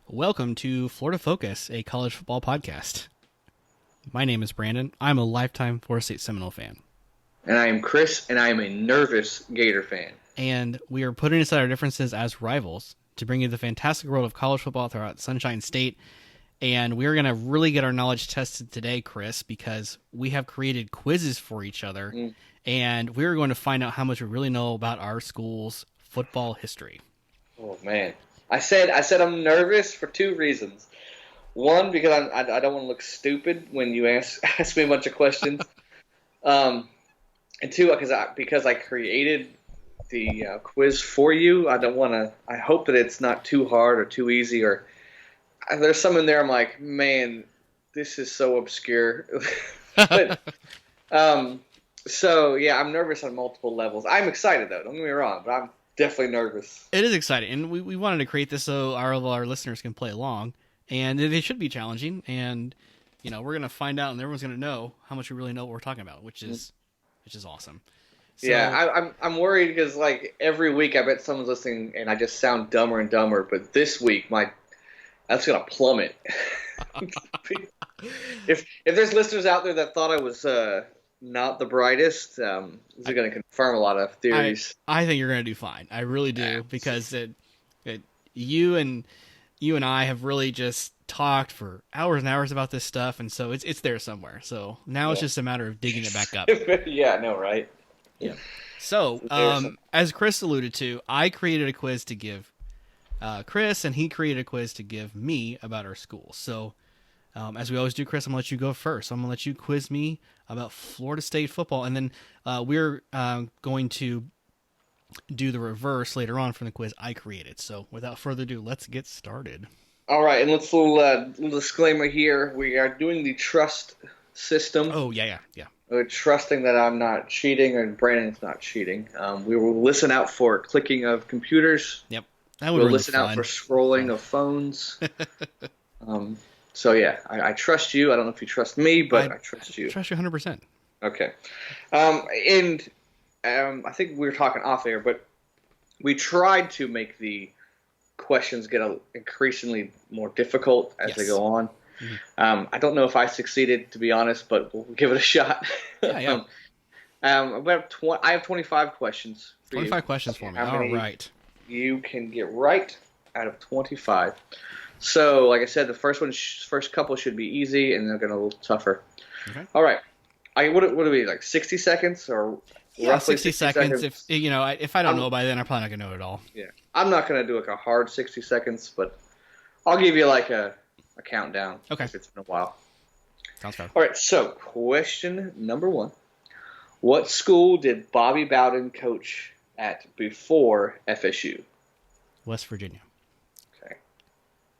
Welcome to Florida Focus, a college football podcast. My name is Brandon. I'm a lifetime Florida State Seminole fan. And I am Chris, and I am a nervous Gator fan. And we are putting aside our differences as rivals to bring you the fantastic world of college football throughout Sunshine State. And we're going to really get our knowledge tested today, Chris, because we have created quizzes for each other. And we're going to find out how much we really know about our school's football history. Oh, man. I said I'm nervous for two reasons. One, because I don't want to look stupid when you ask me a bunch of questions. And two, because I created the quiz for you. I don't want to. I hope that it's not too hard or too easy. Or there's some in there. I'm like, man, this is so obscure. But so yeah, I'm nervous on multiple levels. I'm excited though. Don't get me wrong, but I'm definitely nervous. It is exciting, and we wanted to create this so our listeners can play along, and they should be challenging. And we're going to find out, and everyone's going to know how much we really know what we're talking about, which is awesome. So, yeah, I'm worried because like every week I bet someone's listening, and I just sound dumber and dumber. But this week, that's going to plummet. If there's listeners out there that thought I was not the brightest, this is going to confirm a lot of theories. I think you're going to do fine. I really do, because you and I have really just talked for hours and hours about this stuff, and so it's there somewhere. So now it's just a matter of digging it back up. Yeah, I know, right? Yeah. So, as Chris alluded to, I created a quiz to give Chris, and he created a quiz to give me about our school. So, as we always do, Chris, I'm going to let you go first. So I'm going to let you quiz me about Florida State football, and then we're going to do the reverse later on from the quiz I created. So without further ado, let's get started. All right, and let's little disclaimer here. We are doing the trust system. Oh, yeah. We're trusting that I'm not cheating and Brandon's not cheating. We will listen out for clicking of computers. Yep. We'll listen out for scrolling of phones. So, yeah, I trust you. I don't know if you trust me, but I trust you. I trust you 100%. Okay. I think we were talking off air, but we tried to make the questions get increasingly more difficult as they go on. Mm-hmm. I don't know if I succeeded, to be honest, but we'll give it a shot. Yeah. I have 25 questions for 25 you. questions for me. All right. You can get right out of 25. So, like I said, the first couple should be easy, and they're going to be a little tougher. Okay. All right. What do we like? 60 seconds or roughly 60 seconds. If I don't know by then, I'm probably not going to know it all. Yeah, I'm not going to do like a hard 60 seconds, but I'll give you like a countdown. Okay. If it's been a while. Sounds fair. All right. So, question number 1: what school did Bobby Bowden coach at before FSU? West Virginia. Okay.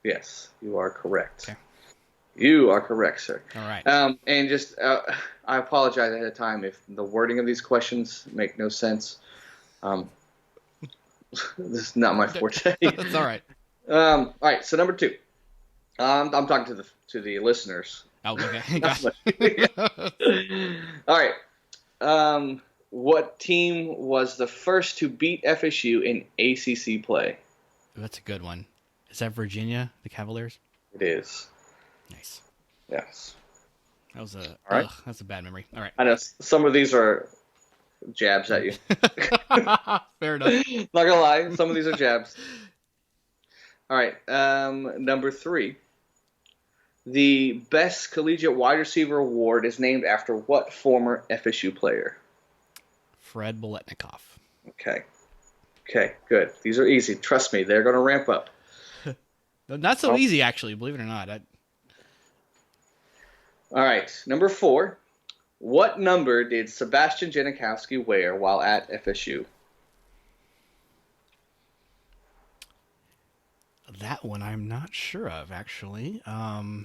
Yes, you are correct. Okay. You are correct, sir. All right. And just, I apologize ahead of time if the wording of these questions make no sense. This is not my forte. That's all right. All right. So number 2, I'm talking to the listeners. Oh, okay. All right. What team was the first to beat FSU in ACC play? That's a good one. Is that Virginia, the Cavaliers? It is. Nice. Yes. That was all right. That's a bad memory. All right. I know some of these are jabs at you. Fair enough. Not gonna lie, some of these are jabs. All right. Number 3. The best collegiate wide receiver award is named after what former FSU player? Fred Biletnikoff. Okay, good. These are easy. Trust me, they're going to ramp up. Not so easy, actually, believe it or not. All right, number 4. What number did Sebastian Janikowski wear while at FSU? That one I'm not sure of, actually. I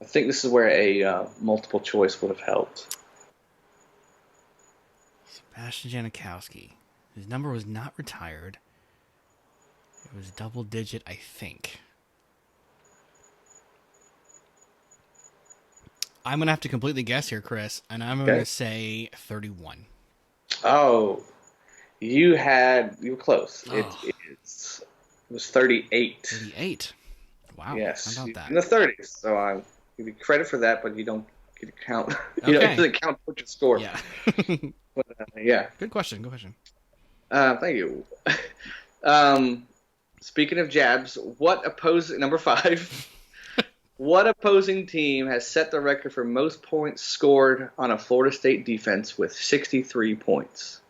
think this is where a multiple choice would have helped. Sebastian Janikowski. His number was not retired. It was double digit, I think. I'm going to have to completely guess here, Chris, and I'm going to say 31. Oh, you were close. Oh. It is It was 38. 38. Wow. Yes, How about in that? the 30s. So I give you credit for that, but you don't get to count. Okay. It doesn't count towards your score. Yeah. But yeah. Good question. Good question. Thank you. Speaking of jabs, what opposing number 5? What opposing team has set the record for most points scored on a Florida State defense with 63 points?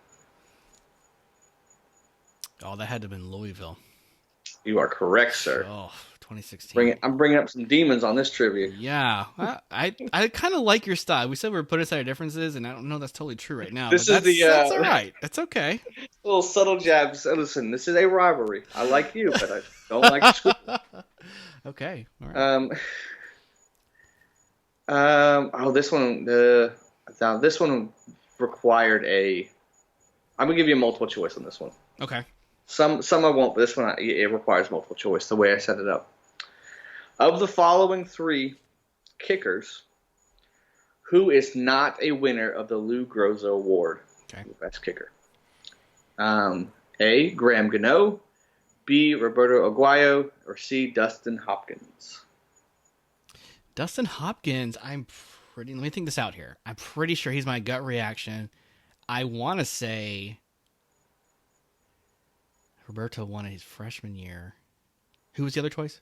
Oh, that had to have been Louisville. You are correct, sir. Oh, 2016. I'm bringing up some demons on this trivia. Yeah, I kind of like your style. We said we were putting aside our differences, and I don't know that's totally true right now. This but is that's all right. That's okay. little subtle jabs. Listen, this is a rivalry. I like you, but I don't like the school. Okay, all right. This one. Now this one required a. I'm gonna give you a multiple choice on this one. Okay. Some I won't, but this one it requires multiple choice. The way I set it up. Of the following 3 kickers, who is not a winner of the Lou Groza Award? Okay. Best kicker. A. Graham Gano, B. Roberto Aguayo, or C. Dustin Hopkins. Dustin Hopkins. Let me think this out here. I'm pretty sure he's my gut reaction. I want to say Roberto won it his freshman year. Who was the other choice?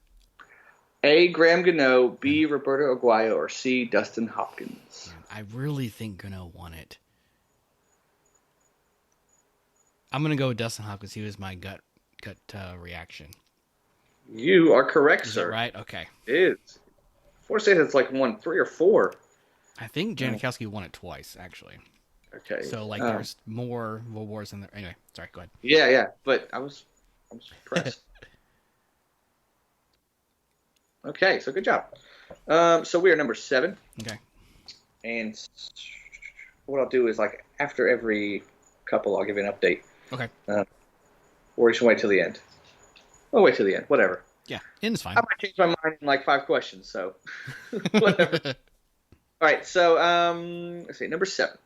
A. Graham Gano, B. Roberto Aguayo, or C. Dustin Hopkins. Man, I really think Gano won it. I'm gonna go with Dustin Hopkins. He was my gut reaction. You are correct, Is sir. that right? Okay. It is. Florida State has like won 3 or 4. I think Janikowski won it twice, actually. Okay. So there's more awards than there. Anyway, sorry. Go ahead. Yeah. But I'm impressed. Okay, so good job. So we are number 7. Okay. And what I'll do is after every couple, I'll give you an update. Okay. Or you should wait till the end. We'll wait till the end. Whatever. Yeah, end's fine. I might change my mind in 5 questions. So whatever. All right. So let's see. Number 7.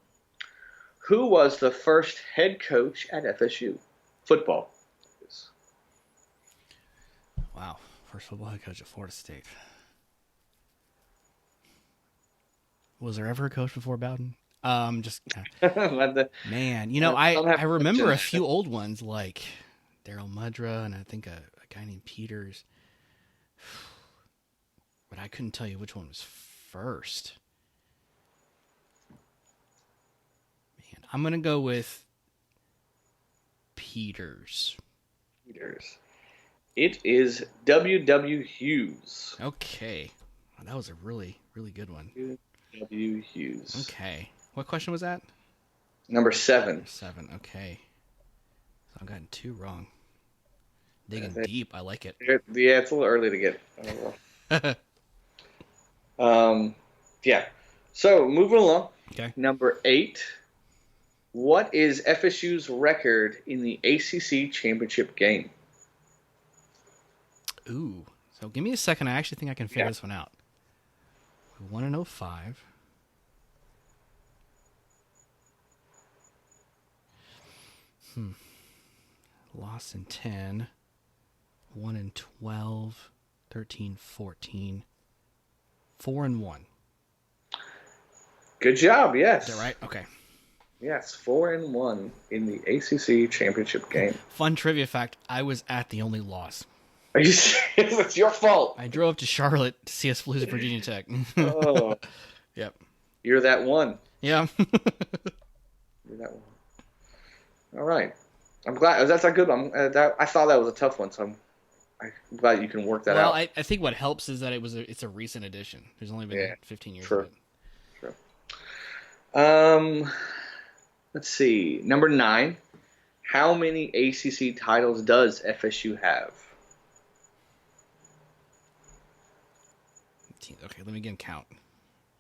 Who was the first head coach at FSU football? Wow. First football head coach at Florida State. Was there ever a coach before Bowden? Just man, I remember a few old ones like Daryl Mudra and I think a guy named Peters, but I couldn't tell you which one was first. Man, I'm gonna go with Peters. It is W.W. Hughes. Okay, well, that was a really, really good one. W. Hughes. Okay, what question was that? Number 7. 7. Okay, so I've gotten 2 wrong. Digging deep, I like it. Yeah, it's a little early to get. Yeah. So moving along. Okay. Number 8. What is FSU's record in the ACC championship game? Ooh. So give me a second. I actually think I can figure this one out. We won in 05. Lost in 10. Won in 12. 13, 14. 4-1. Good job. Yes. Is that right? Okay. Yes, 4-1 in the ACC championship game. Fun trivia fact: I was at the only loss. Are you serious? It's your fault. I drove up to Charlotte to see us lose at Virginia Tech. Oh. Yep. You're that one. Yeah. You're that one. All right. I'm glad. That's a good one. I thought that was a tough one, so I'm glad you can work that out. Well, I think what helps is that it's a recent addition. There's only been 15 years of it. True. Let's see. Number 9. How many ACC titles does FSU have? Okay, let me again count.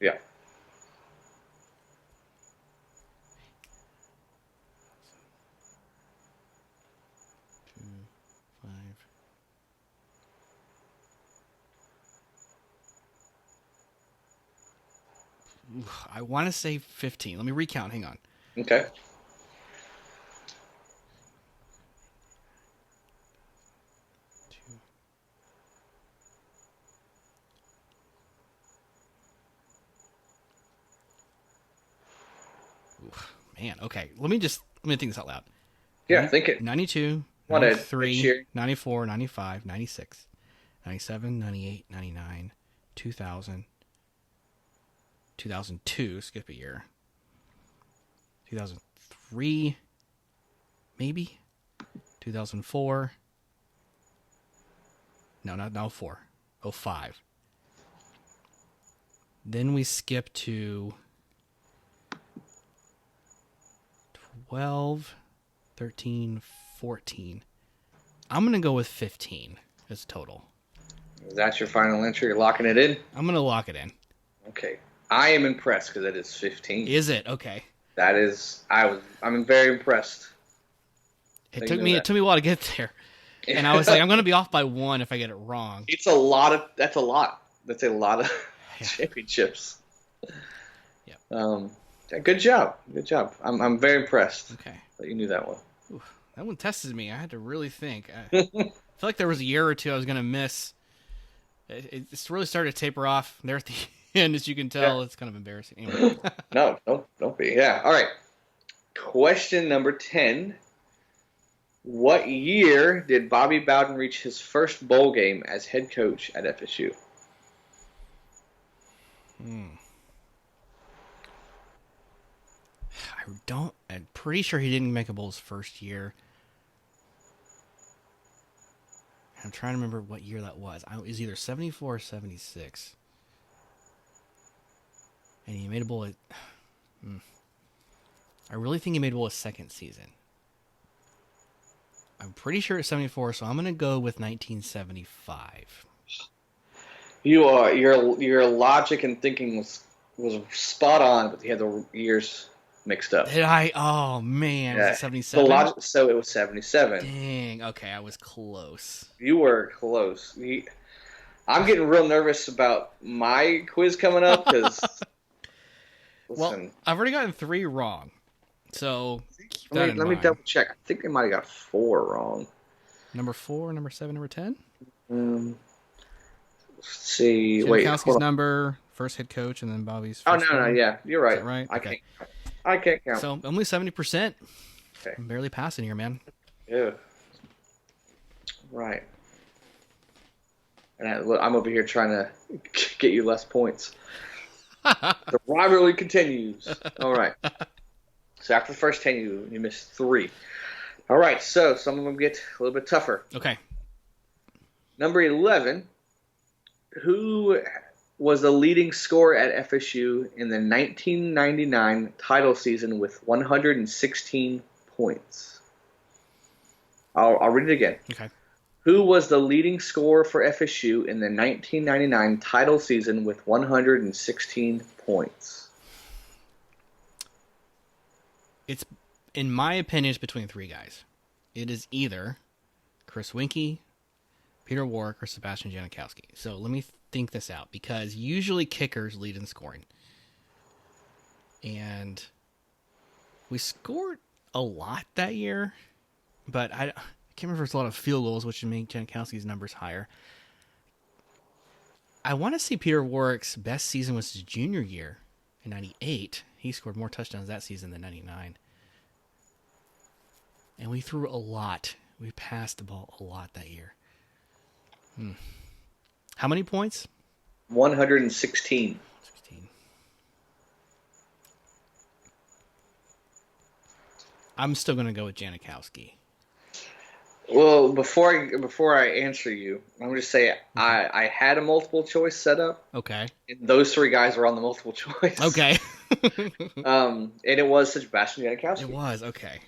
Yeah. 2, 5. I want to say 15. Let me recount. Hang on. Okay. man. Okay, let me think this out loud. Yeah, think it. 92, 93, 94, 95, 96, 97, 98, 99, 2000, 2002, skip a year. 2003, maybe? 2004. No, not 04. 05. Then we skip to 12, 13, 14. I'm going to go with 15 as total. Is that your final entry? You're locking it in? I'm going to lock it in. Okay. I am impressed because it is 15. Is it? Okay. That is, I'm very impressed. It took me a while to get there. And I was like, I'm going to be off by 1 if I get it wrong. That's a lot. That's a lot of championships. Yeah. Good job. I'm very impressed. Okay. That you knew that one. Ooh, that one tested me. I had to really think. I feel like there was a year or two I was going to miss. It's really started to taper off there at the end, as you can tell. Yeah. It's kind of embarrassing. Anyway. No, don't be. Yeah. All right. Question number 10. What year did Bobby Bowden reach his first bowl game as head coach at FSU? I'm pretty sure he didn't make a bowl his first year. I'm trying to remember what year that was. It was either 74 or 76. And he made a bowl I really think he made a bowl his second season. I'm pretty sure it's 74, so I'm going to go with 1975. Your logic and thinking was spot on, but you had the years mixed up. Did I? Oh man, was it 77? The logic, so it was 77. Dang. Okay, I was close. You were close. I'm getting real nervous about my quiz coming up because. Well, I've already gotten 3 wrong, so let me double check. I think I might have got 4 wrong. Number 4, number 7, number 10. Let's see. Janikowski's number, first head coach, and then Bobby's. First no, yeah, you're right. Right? I can't count. So only 70%. Okay. I'm barely passing here, man. Yeah. Right. And I'm over here trying to get you less points. The rivalry continues. All right. So after the first 10, you missed 3. All right. So some of them get a little bit tougher. Okay. Number 11. Who was the leading scorer at FSU in the 1999 title season with 116 points? I'll read it again. Okay. Who was the leading scorer for FSU in the 1999 title season with 116 points? It's, in my opinion, it's between 3 guys. It is either Chris Winkie, Peter Warwick, or Sebastian Janikowski. So let me think this out, because usually kickers lead in scoring. And we scored a lot that year, but I can't remember if it's a lot of field goals, which would make Janikowski's numbers higher. I want to say Peter Warwick's best season was his junior year in 98. He scored more touchdowns that season than 99. And we threw a lot. We passed the ball a lot that year. How many points? 116. 16. I'm still going to go with Janikowski. Well, before I answer you, I'm going to say I had a multiple choice set up. Okay. And those 3 guys were on the multiple choice. Okay. And it was Sebastian Janikowski. It was, okay.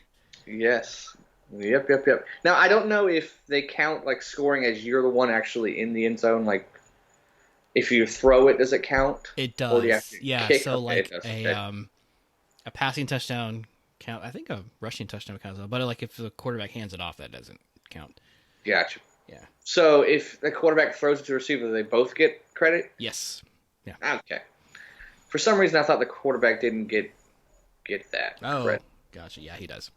Yes. Yep. Now, I don't know if they count like scoring as you're the one actually in the end zone. Like, if you throw it, does it count? It does. Or do you have to kick? So, like a passing touchdown count. I think a rushing touchdown counts, but like if the quarterback hands it off, that doesn't count. Gotcha. Yeah. So if the quarterback throws it to the receiver, they both get credit? Yes. Yeah. Okay. For some reason, I thought the quarterback didn't get that credit. Gotcha. Yeah, he does.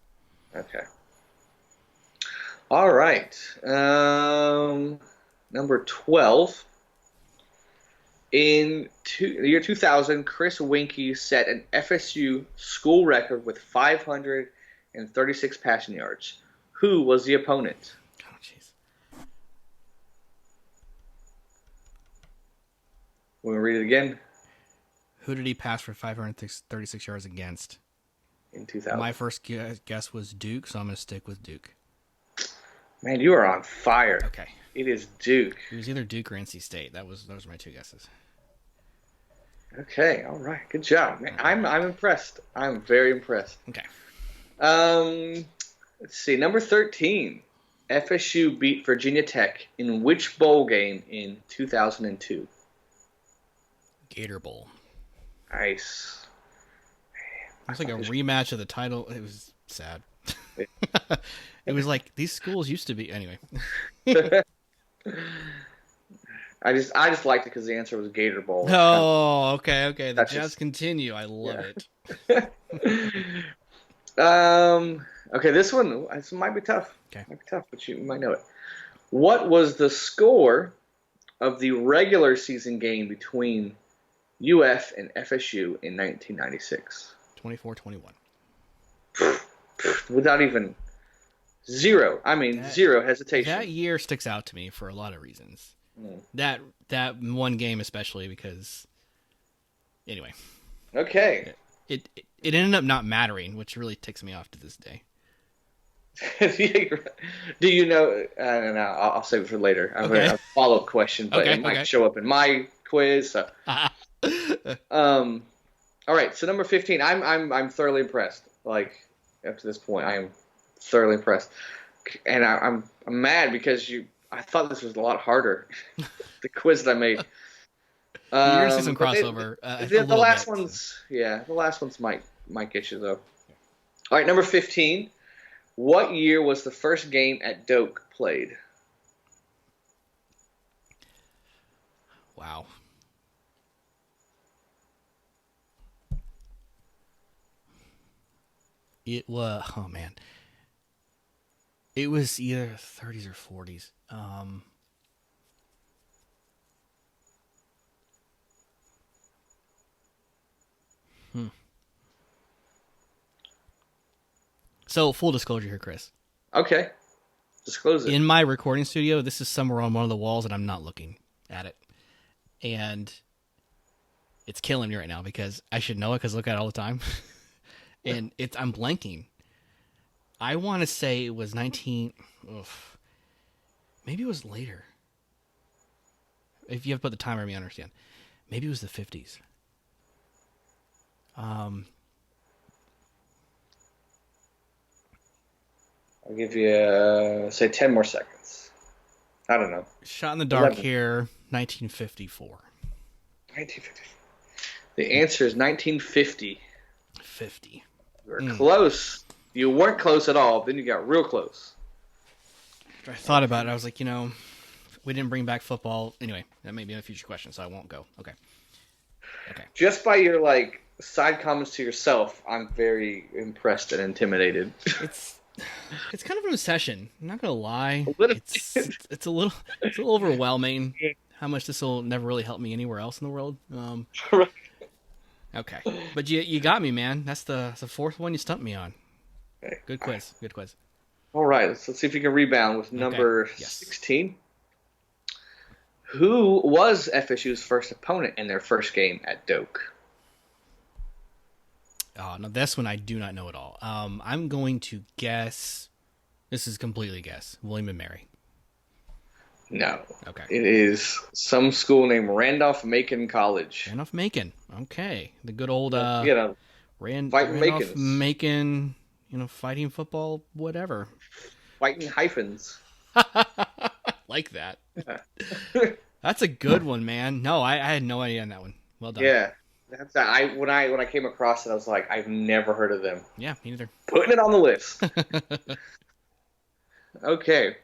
Okay. All right. Number 12. The year 2000, Chris Winkie set an FSU school record with 536 passing yards. Who was the opponent? Oh, jeez. Want me to read it again? Who did he pass for 536 yards against? In 2000. My first guess was Duke, so I'm going to stick with Duke. Man, you are on fire. Okay. It is Duke. It was either Duke or NC State. Those were my two guesses. Okay, all right. Good job. Man, I'm impressed. I'm very impressed. Okay. Let's see. Number 13. FSU beat Virginia Tech in which bowl game in 2002? Gator Bowl. Nice. It was like a rematch of the title. It was sad. It was like these schools used to be. Anyway. I just liked it because the answer was Gator Bowl. Oh, okay. The Jazz continue. I love it. Okay, this might be tough. Okay. Might be tough, but you might know it. What was the score of the regular season game between UF and FSU in 1996? 24-21. Without even zero hesitation. That year sticks out to me for a lot of reasons. That one game especially because anyway. Okay. It ended up not mattering, which really ticks me off to this day. Do you know? No, I'll save it for later. I have a follow-up question, but it might show up in my quiz. So. All right. So number 15. I'm thoroughly impressed. Like up to this point, I am thoroughly impressed, and I'm mad because I thought this was a lot harder. The quiz that I made. You're gonna see some crossover. The last ones might get you though. All right, number 15. What year was the first game at Doak played? Wow. It was It was either 30s or 40s. So, full disclosure here, Chris. Okay. Disclose it. In my recording studio, this is somewhere on one of the walls, and I'm not looking at it. And it's killing me right now because I should know it because I look at it all the time. And I'm blanking. I want to say it was 19... Maybe it was later. If you have to put the timer, I understand. Maybe it was the 50s. I'll give you, say, 10 more seconds. I don't know. Shot in the dark 11. Here, 1954. 1954. The answer is 1950. 50. You were close. You weren't close at all. Then you got real close. I thought about it. I was like, we didn't bring back football. Anyway, that may be a future question, so I won't go. Okay. Just by your, side comments to yourself, I'm very impressed and intimidated. It's kind of an obsession. I'm not gonna lie. It's a little overwhelming. How much this will never really help me anywhere else in the world. Okay, but you got me, man. That's the fourth one you stumped me on. Okay. Good quiz. Good quiz. All right, let's see if you can rebound with number 16. Who was FSU's first opponent in their first game at Doak? Oh, no, this one I do not know at all. I'm going to guess. This is completely guess. William & Mary. No. Okay. It is some school named Randolph-Macon College. Randolph-Macon. Okay. The good old Randolph-Macon, fighting football, whatever. Fighting hyphens. Like that. Yeah. That's a good one, man. No, I had no idea on that one. Well done. Yeah. When I came across it, I was like, I've never heard of them. Yeah, me neither. Putting it on the list. Okay.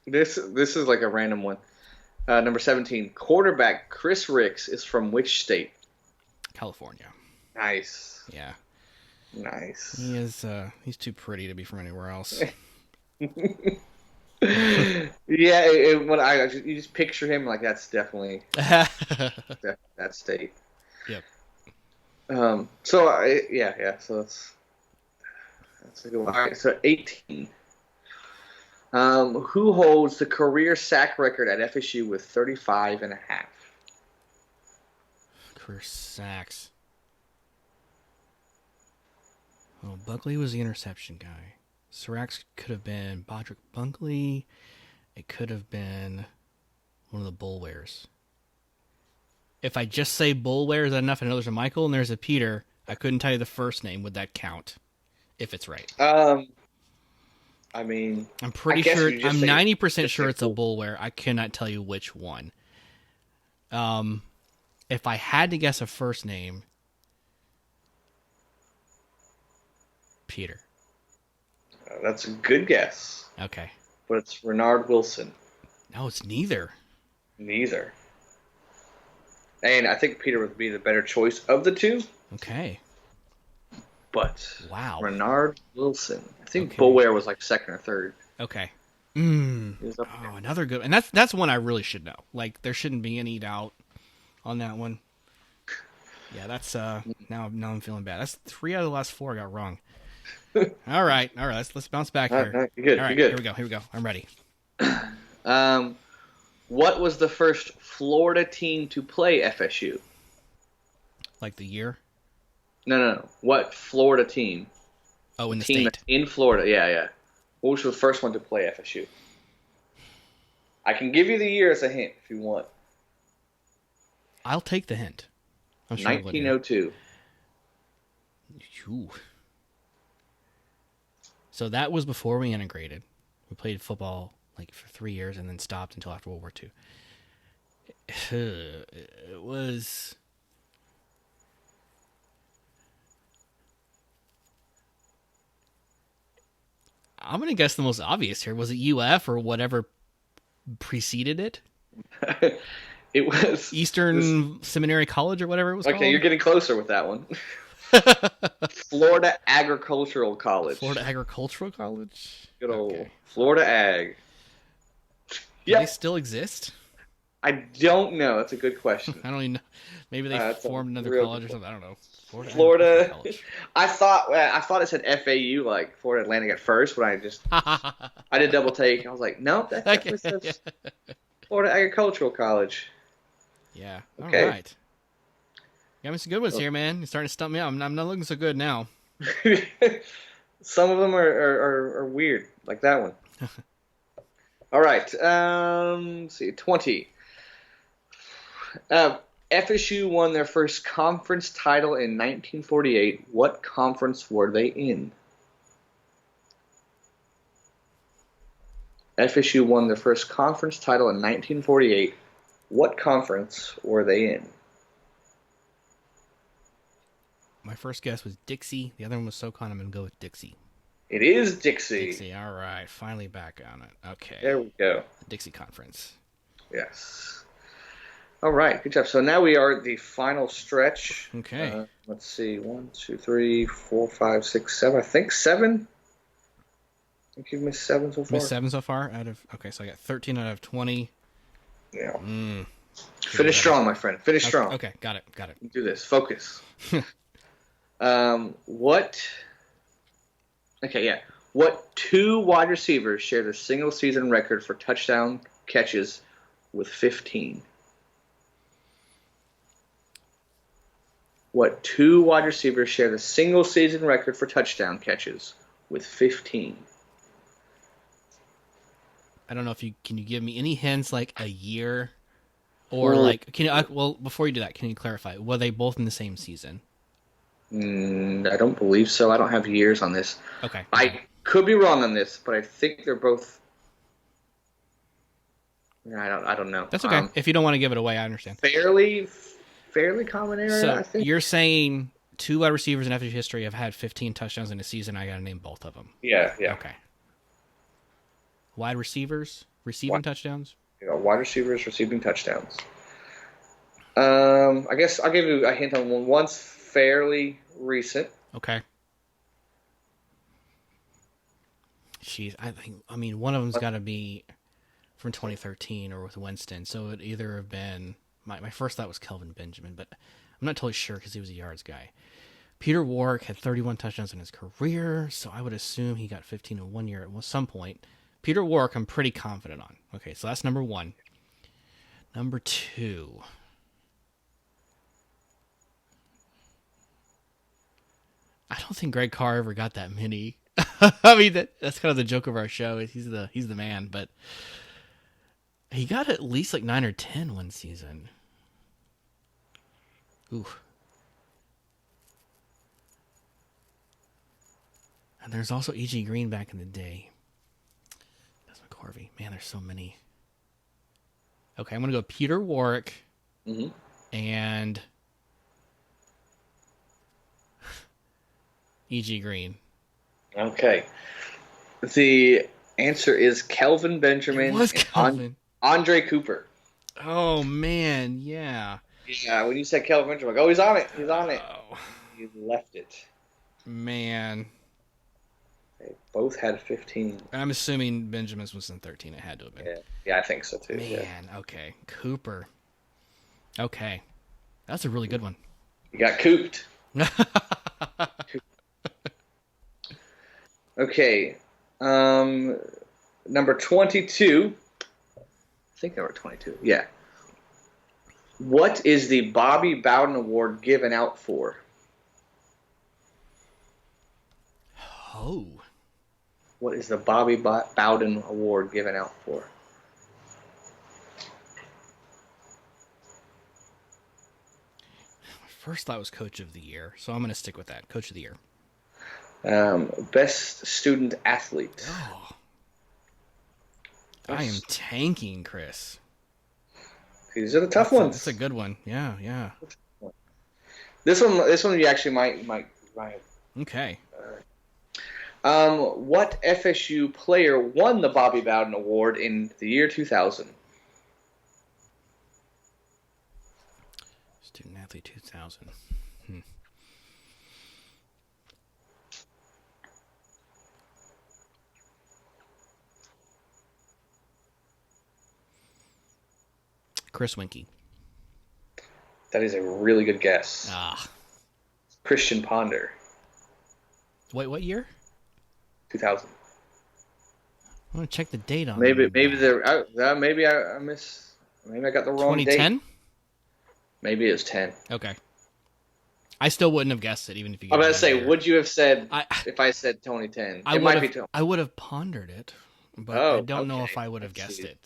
This is like a random one. Number 17. Quarterback Chris Ricks is from which state? California. Nice. Yeah. Nice. He is. He's too pretty to be from anywhere else. Yeah, when you just picture him like that's definitely that state. Yep. So that's a good one. All right, so 18. Who holds the career sack record at FSU with 35 and a half? Career sacks. Well, Buckley was the interception guy. Sirax could have been Bodrick Bunkley. It could have been one of the Bullwares. If I just say Bullware, is that enough? I know there's a Michael and there's a Peter. I couldn't tell you the first name. Would that count? If it's right. I mean, I'm pretty sure. I'm 90% sure it's a Bullware. I cannot tell you which one. If I had to guess a first name, Peter. That's a good guess. Okay. But it's Renard Wilson. No, it's neither. Neither. And I think Peter would be the better choice of the two. Okay. But wow, Renard Wilson. I think Bullware was like second or third. Okay. Oh, another good, and that's one I really should know. Like there shouldn't be any doubt on that one. Yeah, that's now I'm feeling bad. That's 3 out of the last 4 I got wrong. All right. Let's bounce back here. All right, you're good. All right, you're good. Here we go. I'm ready. What was the first Florida team to play FSU? Like the year? No. What Florida team? Oh, in the team state. In Florida, yeah. What was the first one to play FSU? I can give you the year as a hint if you want. I'll take the hint. I'm sure 1902. So that was before we integrated. We played football like for 3 years and then stopped until after World War II. It was... I'm going to guess the most obvious here. Was it UF or whatever preceded it? It was... Eastern Seminary College or whatever it was called? Okay, you're getting closer with that one. Florida Agricultural College. Florida Agricultural College? Good old Florida Ag. Do they still exist? I don't know. That's a good question. I don't even know. Maybe they formed another college or something. I don't know. Florida. I thought it said FAU, like Florida Atlantic at first, but I did double take. I was like, nope, that definitely says Florida Agricultural College. Yeah. Okay. All right. Got me some good ones here, man. You're starting to stump me out. I'm not looking so good now. Some of them are weird, like that one. All right. Let's see. 20. FSU won their first conference title in 1948. What conference were they in? FSU won their first conference title in 1948. What conference were they in? My first guess was Dixie. The other one was SoCon. I'm going to go with Dixie. It is Dixie. Dixie, all right. Finally back on it. Okay. There we go. The Dixie Conference. Yes. All right. Good job. So now we are at the final stretch. Okay. Let's see. 1, 2, 3, 4, 5, 6, 7. I think 7. I think you've missed 7 so far. Missed 7 so far? Okay, so I got 13 out of 20. Yeah. Finish strong, my friend. Finish strong. Okay, got it. Do this. Focus. What 2 wide receivers shared a single season record for touchdown catches with 15? What 2 wide receivers shared a single season record for touchdown catches with 15? I don't know if can you give me any hints like a year or like before you do that, can you clarify? Were they both in the same season? I don't believe so. I don't have years on this. Okay. I could be wrong on this, but I think they're both. I don't know. That's okay. If you don't want to give it away, I understand. Fairly common era. So I think you're saying 2 wide receivers in FSU history have had 15 touchdowns in a season. I got to name both of them. Yeah. Okay. Wide receivers receiving touchdowns. Wide receivers receiving touchdowns. I guess I'll give you a hint on one. One's fairly recent. Okay. I mean, one of them's got to be from 2013 or with Winston. So it'd either have been my first thought was Kelvin Benjamin, but I'm not totally sure because he was a yards guy. Peter Warrick had 31 touchdowns in his career, so I would assume he got 15 in 1 year at some point. Peter Warrick, I'm pretty confident on. Okay, so that's number one. Number two. I don't think Greg Carr ever got that many. I mean, that's kind of the joke of our show. He's the man, but he got at least like 9 or 10 one season. Ooh. And there's also E.G. Green back in the day. That's McCorvey. Man, there's so many. Okay, I'm going to go Peter Warrick and E.G. Green. Okay. The answer is Kelvin Benjamin. It was Kelvin. Andre Cooper. Oh, man, yeah. Yeah, when you said Kelvin Benjamin, I'm like, oh, he's on it. He's on it. You left it. Man. They both had 15. I'm assuming Benjamin's was in 13. It had to have been. Yeah, I think so, too. Man, yeah. Okay. Cooper. Okay. That's a really good one. You got cooped. Okay. Number 22. I think number 22. Yeah. What is the Bobby Bowden Award given out for? Oh. What is the Bobby Bowden Award given out for? First thought was Coach of the Year, so I'm going to stick with that. Coach of the Year. Best Student Athlete. Oh. I am tanking, Chris. These are the tough ones. That's a good one. Yeah. This one you actually might. Okay. What FSU player won the Bobby Bowden Award in the year 2000? Student Athlete 2000. Chris Winkie. That is a really good guess. Christian Ponder. Wait, what year? 2000. I want to check the date on. Maybe I miss. Maybe I got the wrong date. 2010. Maybe it's 10. Okay. I still wouldn't have guessed it, even if you. I'm about to say, would you have said if I said 2010? It might be. I would have pondered it, but I don't know if I would have guessed it.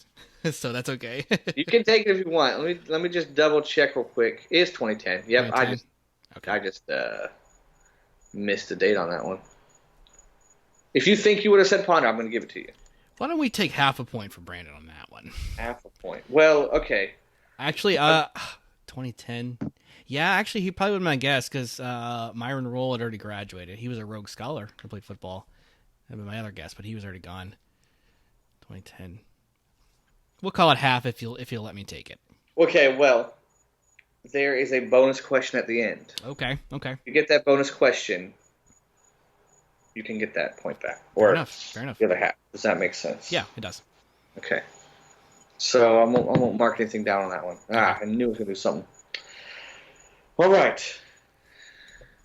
So that's okay. You can take it if you want. Let me just double check real quick. It is 2010. Yep, 2010? I just missed the date on that one. If you think you would have said Ponder, I'm going to give it to you. Why don't we take half a point for Brandon on that one? Half a point. Well, okay. Actually, 2010. Yeah, actually, he probably would have been my guess because Myron Roll had already graduated. He was a Rogue Scholar who played football. That would be my other guess, but he was already gone. 2010. We'll call it half if you'll let me take it. Okay, well, there is a bonus question at the end. Okay. If you get that bonus question, you can get that point back. Fair enough. The other half. Does that make sense? Yeah, it does. Okay. So I won't mark anything down on that one. Okay. I knew I was going to do something. All right.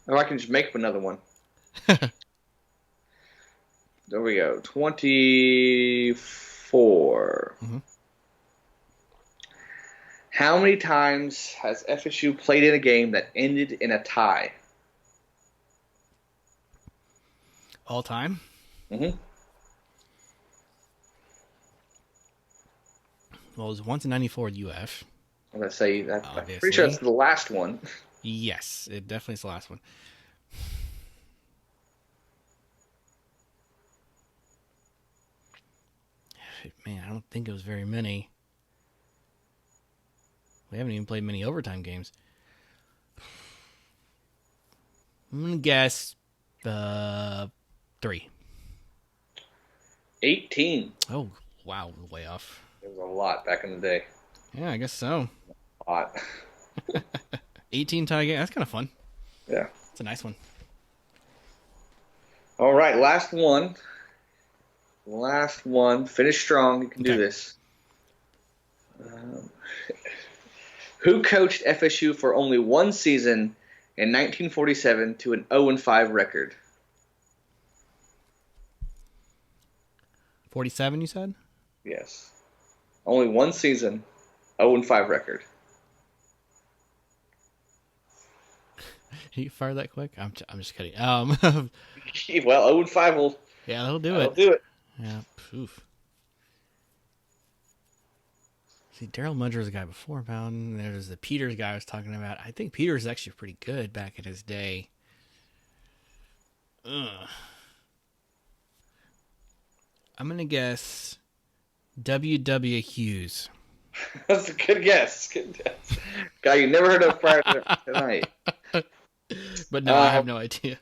Or I can just make up another one. There we go. 24. Mm-hmm. How many times has FSU played in a game that ended in a tie? All time? Mm-hmm. Well, it was once in 94 at UF. I'm going to say that. I'm pretty sure that's the last one. Yes, it definitely is the last one. Man, I don't think it was very many. We haven't even played many overtime games. I'm going to guess 3. 18. Oh, wow. Way off. It was a lot back in the day. Yeah, I guess so. A lot. 18 tie game. That's kind of fun. Yeah. It's a nice one. All right, last one. Last one. Finish strong. You can do Okay. this. Who coached FSU for only one season in 1947 to an 0-5 record? 47, you said? Yes. Only one season, 0-5 record. You fire that quick? I'm just kidding. Well, 0-5 will. Yeah, that'll do That'll it. do it. Yeah. Oof. See, Daryl Mudger was a guy before Bowden. There's the Peters guy I was talking about. I think Peters is actually pretty good back in his day. Ugh. I'm going to guess W.W. Hughes. That's a good guess. Good guess. Guy you never heard of prior to tonight. But no, I have no idea.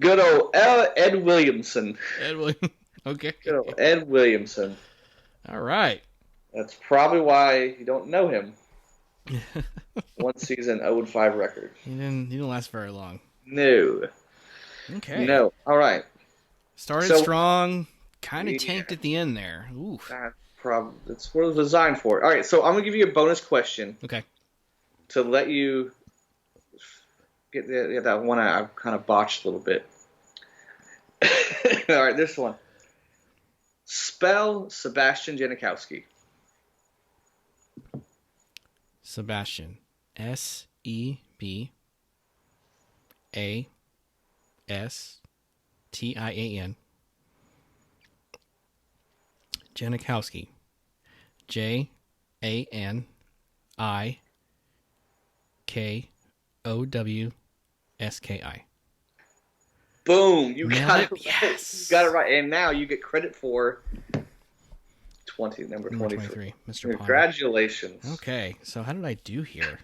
Good old Ed Williamson. Ed Williams. Okay. Good old Ed Williamson. All right. That's probably why you don't know him. One season, 0-5 record. He didn't last very long. No. Okay. No. All right. Started So- strong, kind of tanked at the end there. Oof. That's what it was designed for. All right, so I'm going to give you a bonus question Okay. to let you get that one I've kind of botched a little bit. All right, this one. Spell Sebastian Janikowski. Sebastian. Sebastian. Janikowski. Janikowski. Boom! You Nailed got it? it right. Yes. You got it right, and now you get credit for number 23. 23. Mr. Ponder. Congratulations. Okay, so how did I do here?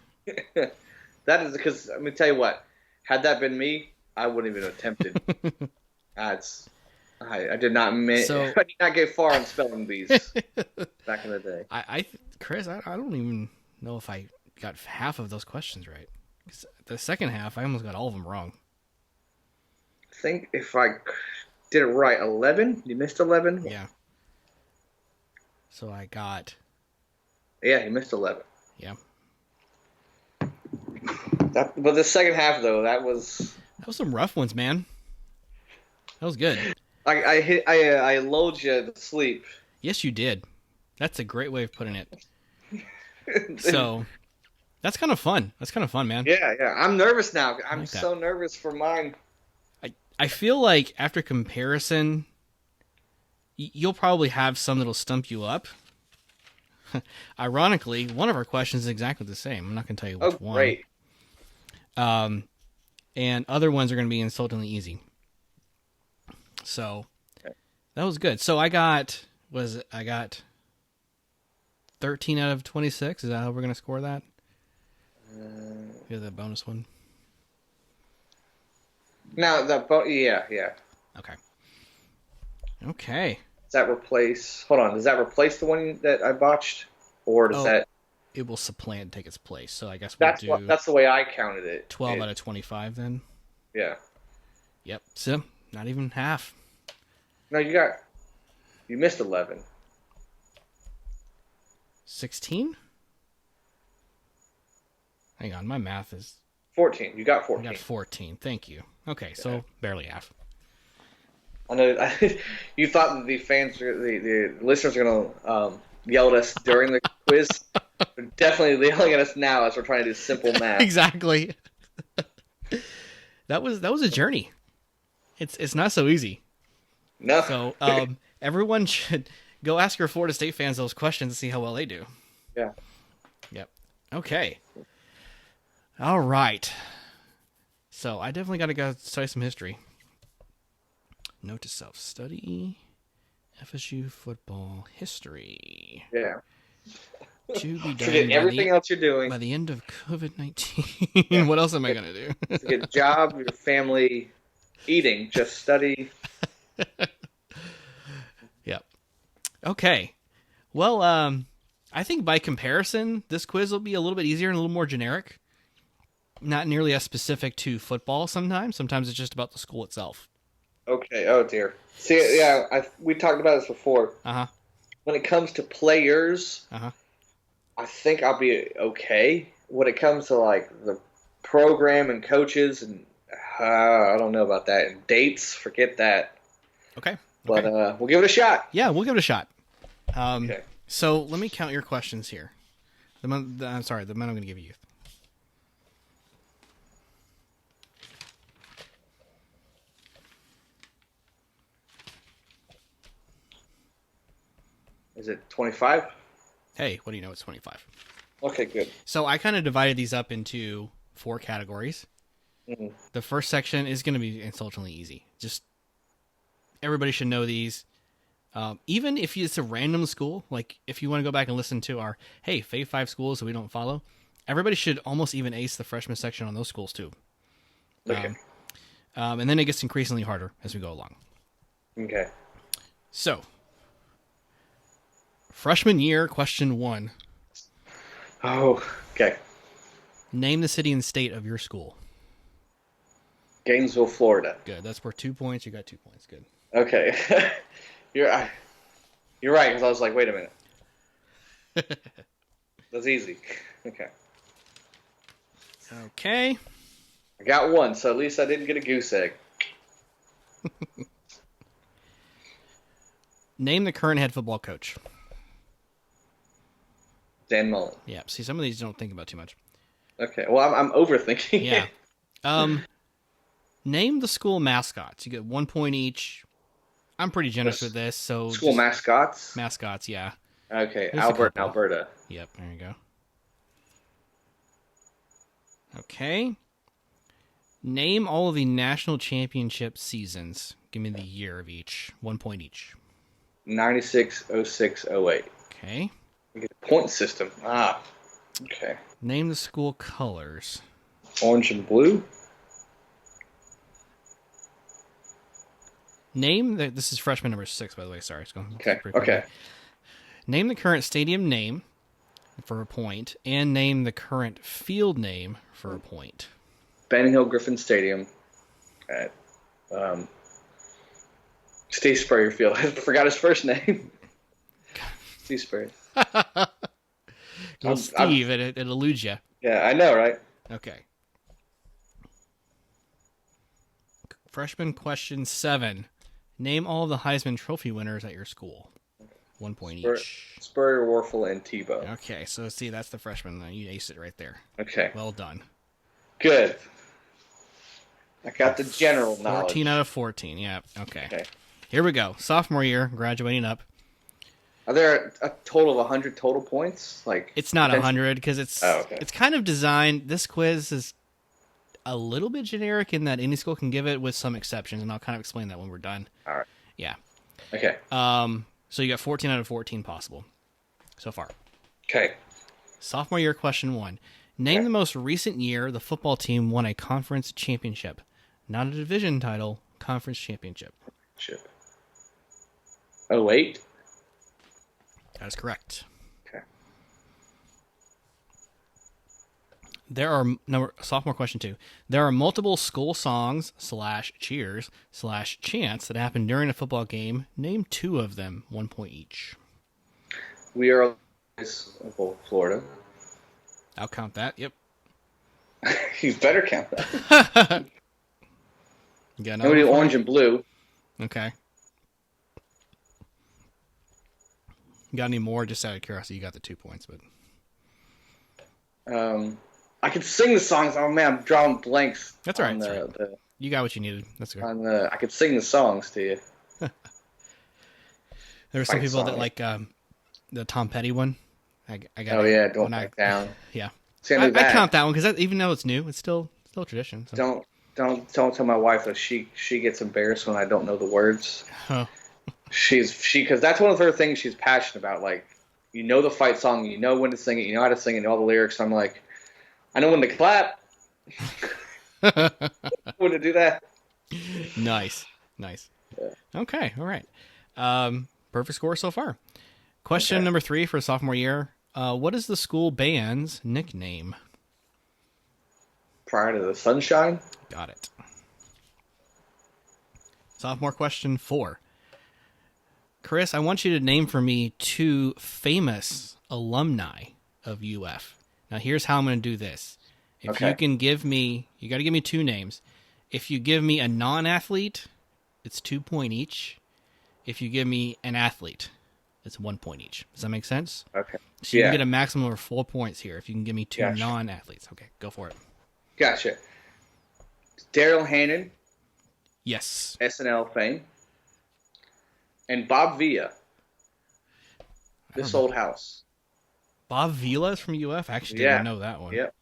That is because let me tell you what. Had that been me, I wouldn't even have attempted. I did not So- I did not get far in spelling bees back in the day. Chris, I don't even know if I got half of those questions right. 'Cause the second half, I almost got all of them wrong. I think if I did it right, 11. You missed 11. Yeah. So I got, Yeah, you missed 11. yeah. But the second half though, that was That was some rough ones, man. That was good. I lulled you to sleep. Yes, you did. That's a great way of putting it. So, that's kind of fun. That's kind of fun, man. Yeah. I'm nervous now. I'm like that. so nervous for mine. I feel like after comparison, you'll probably have some that'll stump you up. Ironically, one of our questions is exactly the same. I'm not going to tell you which one. Great. And other ones are going to be insultingly easy. So, that was good. So I got 13 out of 26. Is that how we're going to score that? Here's the bonus one. Now yeah. Okay. Does that replace? Hold on. Does that replace the one that I botched, or does that? It will supplant and take its place. So I guess we'll do That's the way I counted it. 12 out of 25 then. Yeah. Yep. So not even half. No, you missed 11. 16? Hang on, my math is 14. You got I 14. got 14. Thank you. Okay, so barely half. I know. You thought that the fans, the listeners, are gonna yell at us during the quiz. They're definitely yelling at us now as we're trying to do simple math. Exactly. That was a journey. It's not so easy. No. So everyone should go ask your Florida State fans those questions and see how well they do. Yeah. Yep. Okay. All right. So I definitely got to go study some history. Note to self: study FSU football history. Yeah. To be done Forget everything else you're doing. by the end of COVID-19. Yeah. What else am I going to do? To get a job, your family, eating, just study. Yep. Okay. Well, I think by comparison, this quiz will be a little bit easier and a little more generic. Not nearly as specific to football sometimes. Sometimes it's just about the school itself. Okay. Oh dear. See, yeah, we talked about this before. Uh-huh. When it comes to players, Uh-huh. I think I'll be okay. When it comes to like the program and coaches, and I don't know about that. And dates, forget that. Okay. But Okay. we'll give it a shot. Yeah, we'll give it a shot. Okay. So let me count your questions here. I'm sorry, the amount I'm going to give you. Is it 25? Hey, what do you know? It's 25. Okay, good. So I kind of divided these up into 4 categories. Mm-hmm. The first section is going to be insultingly easy. Just everybody should know these. Even if it's a random school, like if you want to go back and listen to our, hey, Fave 5 schools that we don't follow, everybody should almost even ace the freshman section on those schools too. Okay. And then it gets increasingly harder as we go along. Okay. So, freshman year, question 1. Oh, okay. Name the city and state of your school. Gainesville, Florida. Good. That's for 2 points. You got 2 points. Good. Okay. You're right, because I was like, wait a minute. That's easy. Okay. Okay. I got one, so at least I didn't get a goose egg. Name the current head football coach. Dan Mullen. Yeah. See, some of these you don't think about too much. Okay. Well, I'm overthinking. Yeah. Name the school mascots. You get 1 point each. I'm pretty generous with this. So School mascots? Mascots, yeah. Okay. There's Albert and Alberta. Yep, there you go. Okay. Name all of the national championship seasons. Give me the year of each. 1 point each. 96, 06, 08. Okay. You get a point system. Ah. Okay. Name the school colors. Orange and blue? This is freshman number 6, by the way. Sorry. It's going Okay. pretty quickly. Okay. Name the current stadium name for a point, and name the current field name for a point. Banning Hill Griffin Stadium at Steve Spurrier Field. I forgot his first name. Steve Spurrier. Well, Steve, it eludes you. Yeah, I know, right? Okay. Freshman question 7. Name all of the Heisman Trophy winners at your school. 1 point each. Spurrier, Warfel, and Tebow. Okay, so see, that's the freshman. You aced it right there. Okay. Well done. Good. I got the general knowledge. 14 out of 14, yeah. Okay. Here we go. Sophomore year, graduating up. Are there a total of 100 total points? Like it's not 100 because it's kind of designed. This quiz is a little bit generic in that any school can give it with some exceptions, and I'll kind of explain that when we're done. All right. Yeah. Okay. So you got 14 out of 14 possible so far. Okay. Sophomore year, question 1. Name the most recent year the football team won a conference championship. Not a division title, conference championship. 08? That is correct. Okay. Sophomore question 2. There are multiple school songs / cheers / chants that happen during a football game. Name 2 of them. 1 point each. We are Florida. I'll count that. Yep. You better count that. Nobody orange and blue. Okay. Got any more? Just out of curiosity, you got the 2 points, but I could sing the songs. Oh man, I'm drawing blanks. That's all right. You got what you needed. That's good. I could sing the songs to you. There were some people that like the Tom Petty one. I got. Oh yeah, Don't Back Down. Yeah, See, I count that one because even though it's new, it's still tradition. So. Don't tell my wife that she gets embarrassed when I don't know the words. Oh. Because that's one of her things she's passionate about. Like, you know the fight song, you know when to sing it, you know how to sing it, all the lyrics. I'm like, I know when to clap. When to do that. Nice. Yeah. Okay, all right. Perfect score so far. Question number 3 for sophomore year. What is the school band's nickname? Prior to the Sunshine. Got it. Sophomore question 4. Chris, I want you to name for me 2 famous alumni of UF. Now, here's how I'm going to do this. If you can give me, you got to give me 2 names. If you give me a non-athlete, it's 2 points each. If you give me an athlete, it's 1 point each. Does that make sense? Okay. So you can get a maximum of 4 points here if you can give me 2 non-athletes. Okay, go for it. Gotcha. Daryl Hannon. Yes. SNL fame. And Bob Villa. This Old House. Bob Villa is from UF? I actually didn't know that one. Yep.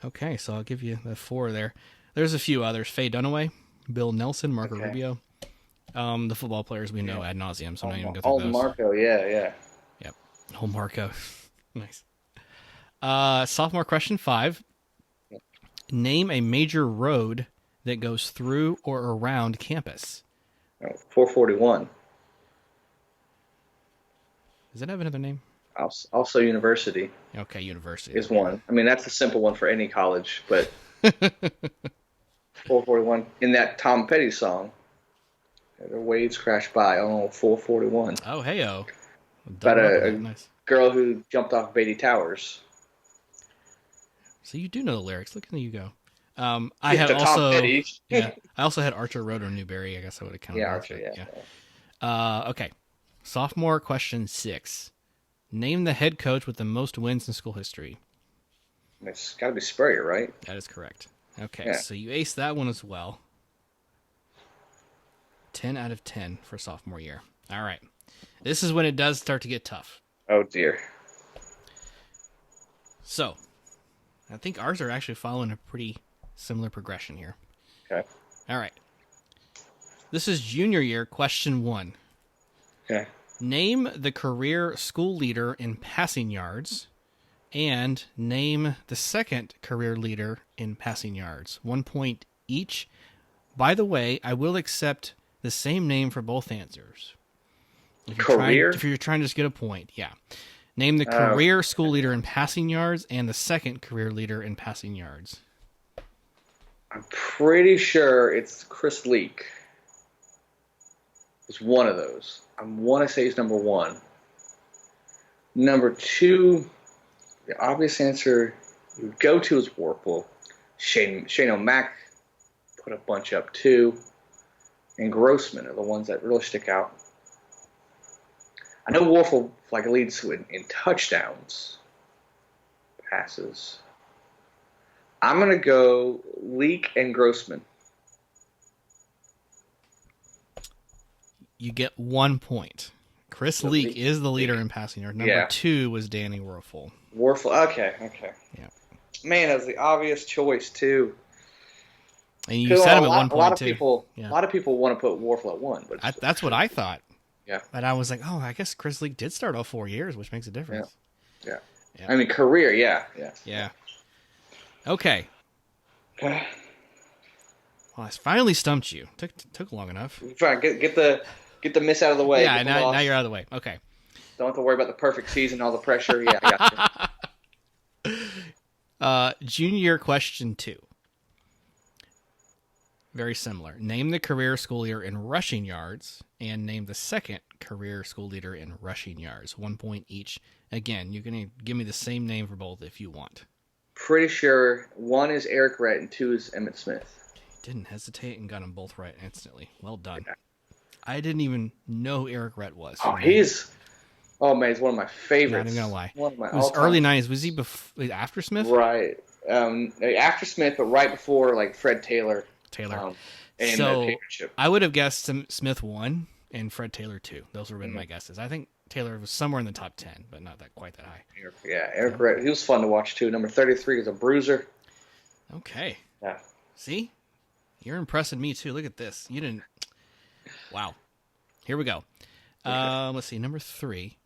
Okay, so I'll give you the 4 there. There's a few others. Faye Dunaway, Bill Nelson, Marco Rubio. The football players we know ad nauseum, so I'm not even going to go through those. Marco, yeah. Yep. Old Marco. Nice. Sophomore question 5. Name a major road that goes through or around campus. 441. Does it have another name? Also University. Okay, University. Is one. I mean, that's a simple one for any college, but 441. In that Tom Petty song, the waves crash by on 441. Oh, hey-o. About a girl who jumped off Beatty Towers. So you do know the lyrics. Look at you go. I had also, I also had Archer Road or Newberry. I guess I would have counted. Yeah, Archer. Yeah. Okay. Sophomore question 6. Name the head coach with the most wins in school history. It's got to be Spurrier, right? That is correct. Okay, so you aced that one as well. 10 out of 10 for sophomore year. All right. This is when it does start to get tough. Oh, dear. So, I think ours are actually following a pretty similar progression here. Okay. All right. This is junior year, question 1. Okay. Name the career school leader in passing yards, and name the second career leader in passing yards. 1 point each. By the way, I will accept the same name for both answers. If you're trying to just get a point, yeah. Name the career school leader in passing yards and the second career leader in passing yards. I'm pretty sure it's Chris Leak. It's one of those. I want to say he's number 1. Number 2, the obvious answer you would go to is Warple. Shane O'Mac put a bunch up too. And Grossman are the ones that really stick out. I know Warple leads in touchdowns, passes. I'm going to go Leak and Grossman. You get 1 point. Chris Leak is the leader in passing yards. Number 2 was Danny Werfel. Okay. Yeah. Man, that was the obvious choice too. And you said him at 1 point a lot of too. A lot of people want to put Warfel at 1, but that's what I thought. Yeah. But I was like, oh, I guess Chris Leak did start all 4 years, which makes a difference. Yeah. I mean, career, yeah. Okay. Well, I finally stumped you. Took long enough. Try get the miss out of the way. Yeah, now you're out of the way. Okay. Don't have to worry about the perfect season, all the pressure. Yeah, I got you. Junior year question 2. Very similar. Name the career school leader in rushing yards and name the second career school leader in rushing yards. 1 point each. Again, you can give me the same name for both if you want. Pretty sure 1 is Eric Rett and 2 is Emmett Smith. Didn't hesitate and got them both right instantly. Well done. Yeah. I didn't even know who Eric Rett was. Oh, he's one of my favorites. Not even gonna lie. One of my it was early 90s. Was he after Smith? Right. After Smith, but right before Fred Taylor. And the championship. I would have guessed Smith 1 and Fred Taylor 2. Those would have been my guesses. I think Taylor was somewhere in the top 10, but not quite that high. Eric Rett. He was fun to watch too. Number 33 is a bruiser. Okay. Yeah. See? You're impressing me too. Look at this. You didn't. Wow. Here we go. Okay. Let's see. Number 3.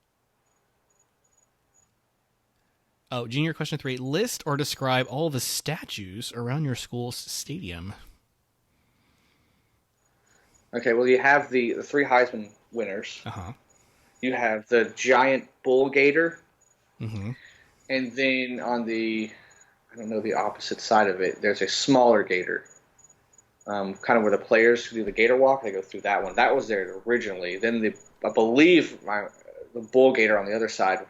Oh, junior question 3. List or describe all the statues around your school's stadium. Okay, well, you have the 3 Heisman winners. Uh-huh. You have the giant bull gator. Mm-hmm. And then on the opposite side of it, there's a smaller gator. kind of where the players do the Gator Walk. They go through that one. That was there originally. Then I believe the Bull Gator on the other side,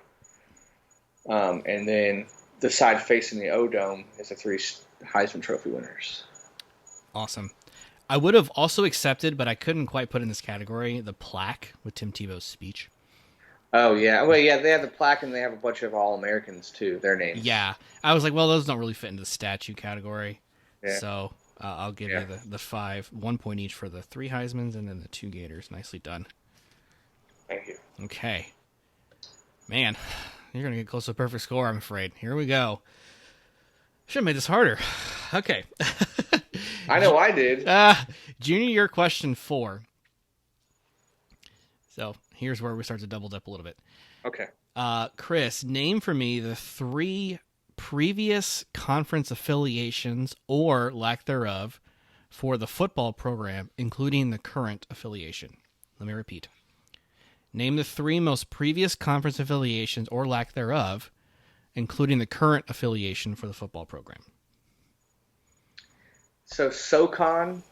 and then the side facing the O Dome is the 3 Heisman Trophy winners. Awesome. I would have also accepted, but I couldn't quite put in this category, the plaque with Tim Tebow's speech. Oh, yeah. Well, yeah, they have the plaque, and they have a bunch of All-Americans, too, their names. Yeah. I was like, well, those don't really fit into the statue category. Yeah. So I'll give you the 5, 1 point each for the 3 Heismans and then the 2 Gators. Nicely done. Thank you. Okay. Man, you're going to get close to a perfect score, I'm afraid. Here we go. Should have made this harder. Okay. I know I did. Junior year question 4. So here's where we start to double dip a little bit. Okay. Chris, name for me the 3 previous conference affiliations or lack thereof for the football program, including the current affiliation. Let me repeat. Name the 3 most previous conference affiliations or lack thereof, including the current affiliation for the football program. So SoCon,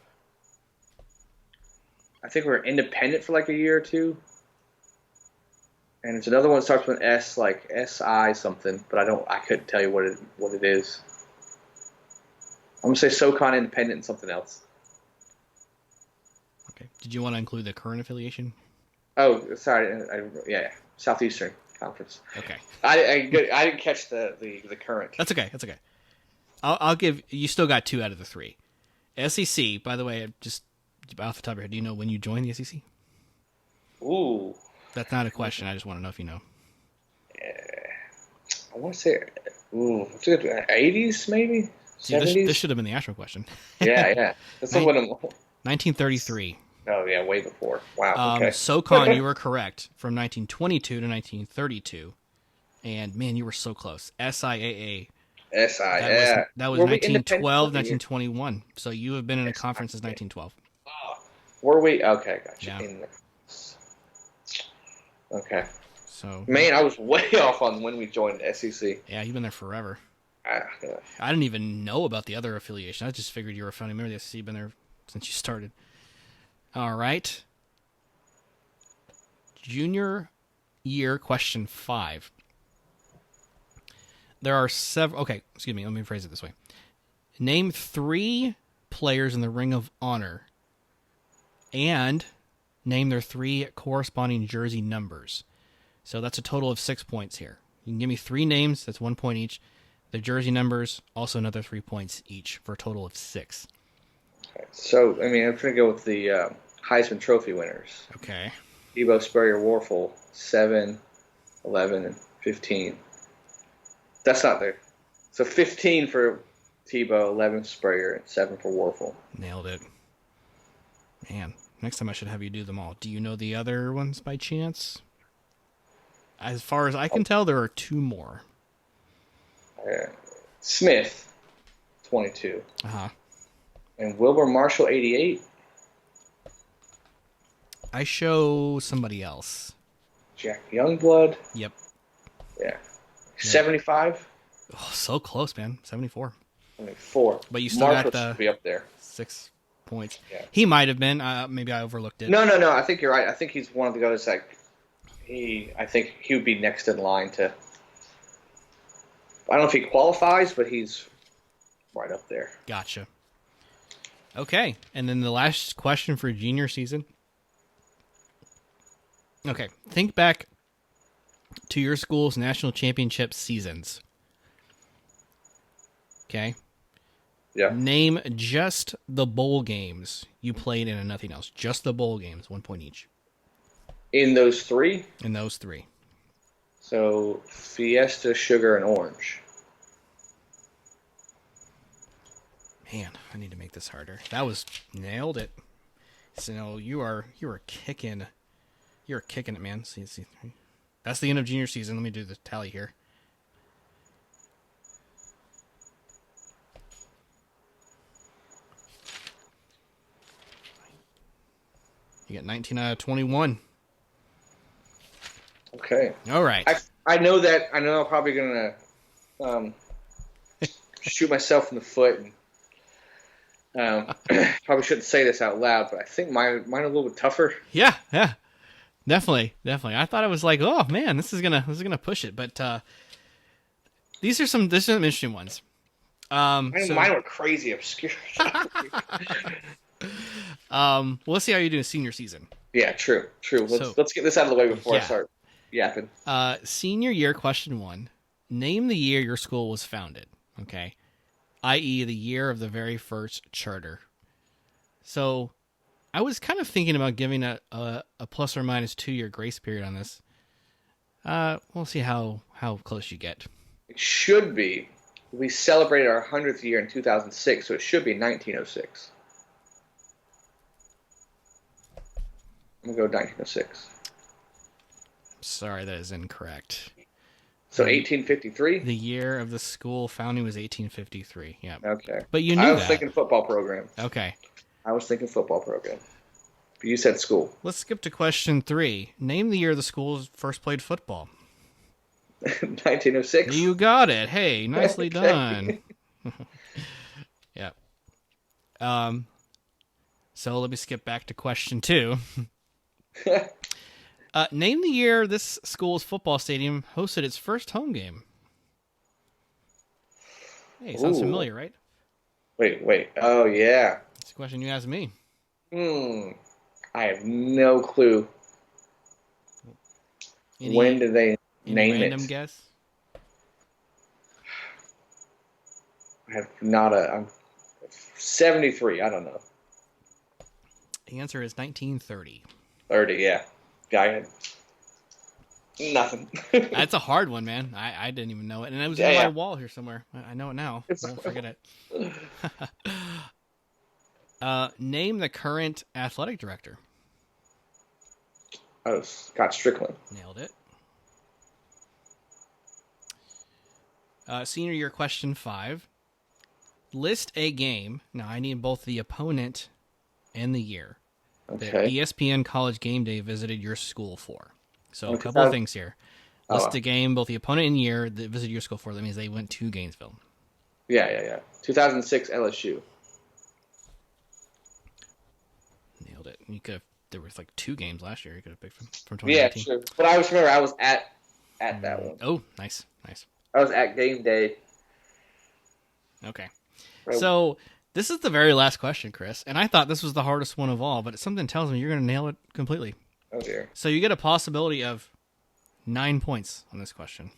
I think we're independent for like a year or 2. And there's another one that starts with an S, like SI something, but I couldn't tell you what it is. I'm gonna say SoCon independent and something else. Okay. Did you want to include the current affiliation? Oh, sorry. Yeah, Southeastern Conference. Okay. I didn't catch the current. That's okay. I'll give you. Still got 2 out of the 3. SEC. By the way, just off the top of your head, do you know when you joined the SEC? Ooh. That's not a question. I just want to know if you know. I want to say, 80s maybe? See, this should have been the actual question. Yeah. That's what 1933. Oh, yeah, way before. Wow, okay. SoCon, you were correct, from 1922 to 1932. And, man, you were so close. SIAA. Yeah. That was 1912, 1921. So you have been in a conference since 1912. Were we? Okay, gotcha. Yeah. Okay. So, man, I was way off on when we joined the SEC. Yeah, you've been there forever. I didn't even know about the other affiliation. I just figured you were a founding member of the SEC. You've been there since you started. All right. Junior year question 5. There are several... Okay, excuse me. Let me phrase it this way. Name 3 players in the Ring of Honor and name their 3 corresponding jersey numbers. So that's a total of 6 points here. You can give me 3 names. That's 1 point each. The jersey numbers, also another 3 points each for a total of 6. Okay. So, I'm going to go with the Heisman Trophy winners. Okay. Tebow, Spurrier, Warfel, 7, 11, and 15. That's not there. So 15 for Tebow, 11 Spurrier, and 7 for Warfel. Nailed it. Man, next time I should have you do them all. Do you know the other ones by chance? As far as I can tell, there are 2 more. Smith, 22. Uh-huh. And Wilbur Marshall, 88. I show somebody else. Jack Youngblood. Yep. Yeah. 75. Oh, so close, man. 74. 74. But you still Marshall got the should be up there. 6 points. Yeah. He might have been. Maybe I overlooked it. No. I think you're right. I think he's one of the guys like I think he would be next in line to. I don't know if he qualifies, but he's right up there. Gotcha. Okay, and then the last question for junior season. Okay, think back to your school's national championship seasons. Okay? Yeah. Name just the bowl games you played in and nothing else. Just the bowl games, 1 point each. In those 3? In those 3. So, Fiesta, Sugar, and Orange. Man, I need to make this harder. That was nailed it. So you are kicking. You're kicking it, man. See. That's the end of junior season. Let me do the tally here. You got 19 out of 21. Okay. All right. I know that. I know I'm probably gonna shoot myself in the foot and Probably shouldn't say this out loud, but I think mine are a little bit tougher. Yeah, definitely. I thought it was like, oh man, this is gonna push it, but these are some interesting ones. Mine were crazy obscure. Let's see how you do in senior season. Yeah, true. Let's get this out of the way before I start yapping. Senior year, question 1. Name the year your school was founded. Okay, i.e., the year of the very first charter. So, I was kind of thinking about giving a plus or minus 2-year grace period on this. We'll see how close you get. It should be. We celebrated our 100th year in 2006, so it should be 1906. I'm going to go 1906. Sorry, that is incorrect. So 1853? The year of the school founding was 1853. Yeah. Okay. But you knew I was thinking football program. Okay. I was thinking football program. But you said school. Let's skip to question 3. Name the year the school first played football. 1906. You got it. Hey, nicely done. Yeah. So let me skip back to question 2. Name the year this school's football stadium hosted its first home game. Hey, sounds familiar, right? Wait. Oh, yeah. It's a question you asked me. I have no clue. When did they name it? Random guess? I have I'm 73. I don't know. The answer is 1930. 30, yeah. I had nothing. That's a hard one, man. I didn't even know it. And it was on my wall here somewhere. I know it now. I won't forget it. Name the current athletic director. Oh, Scott Strickland. Nailed it. Senior year, question 5. List a game. Now, I need both the opponent and the year that ESPN College Game Day visited your school for. So a couple of things here. List a game, both the opponent and year that visited your school for. That means they went to Gainesville. Yeah. 2006 LSU. Nailed it. You could have. There was like 2 games last year. You could have picked from 2019. Yeah, sure. But I remember I was at that one. Oh, nice. I was at game day. Okay. Right. So this is the very last question, Chris, and I thought this was the hardest one of all, but something tells me you're going to nail it completely. Oh, dear. So you get a possibility of 9 points on this question.